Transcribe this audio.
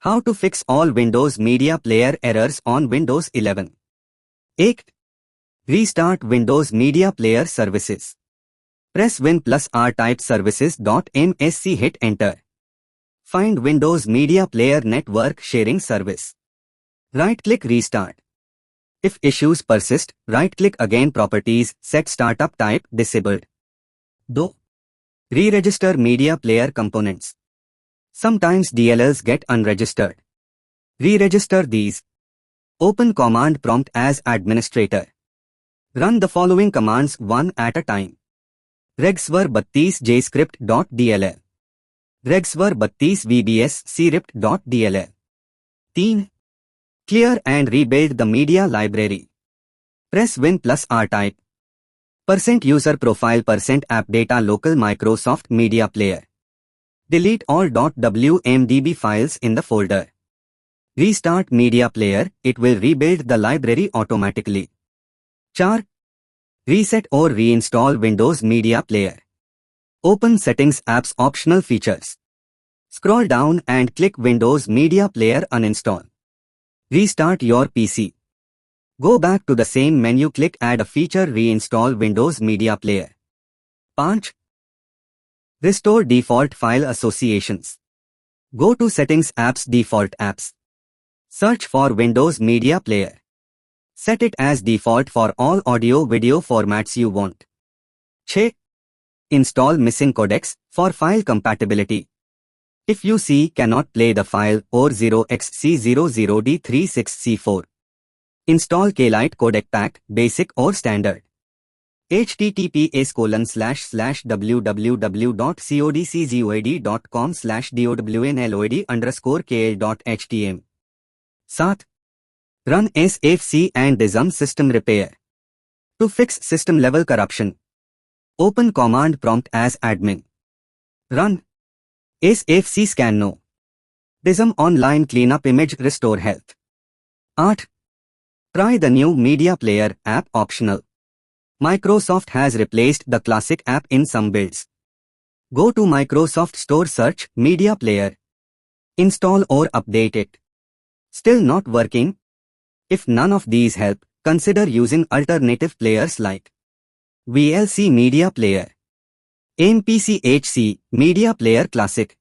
How to fix all Windows Media Player errors on Windows 11. 1. Restart Windows Media Player services. Press Win plus R, type services.msc, hit enter. Find Windows Media Player network sharing service. Right-click Restart. If issues persist, right-click again, Properties, set startup type disabled. 2. Re-register Media Player components. Sometimes DLLs get unregistered. Re-register these. Open command prompt as administrator. Run the following commands one at a time. regsvar 32 jscript.dll. regsvar 32 vbs cript.dll. 3. Clear and rebuild the media library. Press Win plus R, type %user profile %app data local Microsoft Media Player. Delete all .wmdb files in the folder. Restart Media Player, it will rebuild the library automatically. 4. Reset or reinstall Windows Media Player. Open Settings, Apps, Optional Features. Scroll down and click Windows Media Player uninstall. Restart your PC. Go back to the same menu, click Add a feature, reinstall Windows Media Player. 5. Restore default file associations. Go to Settings, Apps, Default Apps. Search for Windows Media Player. Set it as default for all audio-video formats you want. 6. Install missing codecs for file compatibility. If you see cannot play the file or 0xC00D36C4. Install Klite codec pack, basic or standard. https://www.codecgoid.com/download_kl.htm. 7. Run SFC and DISM system repair. To fix system level corruption, open command prompt as admin. Run SFC scan no. DISM online cleanup image restore health. 8. Try the new media player app, optional. Microsoft has replaced the classic app in some builds. Go to Microsoft Store, search Media Player. Install or update it. Still not working? If none of these help, consider using alternative players like VLC Media Player, MPCHC Media Player Classic,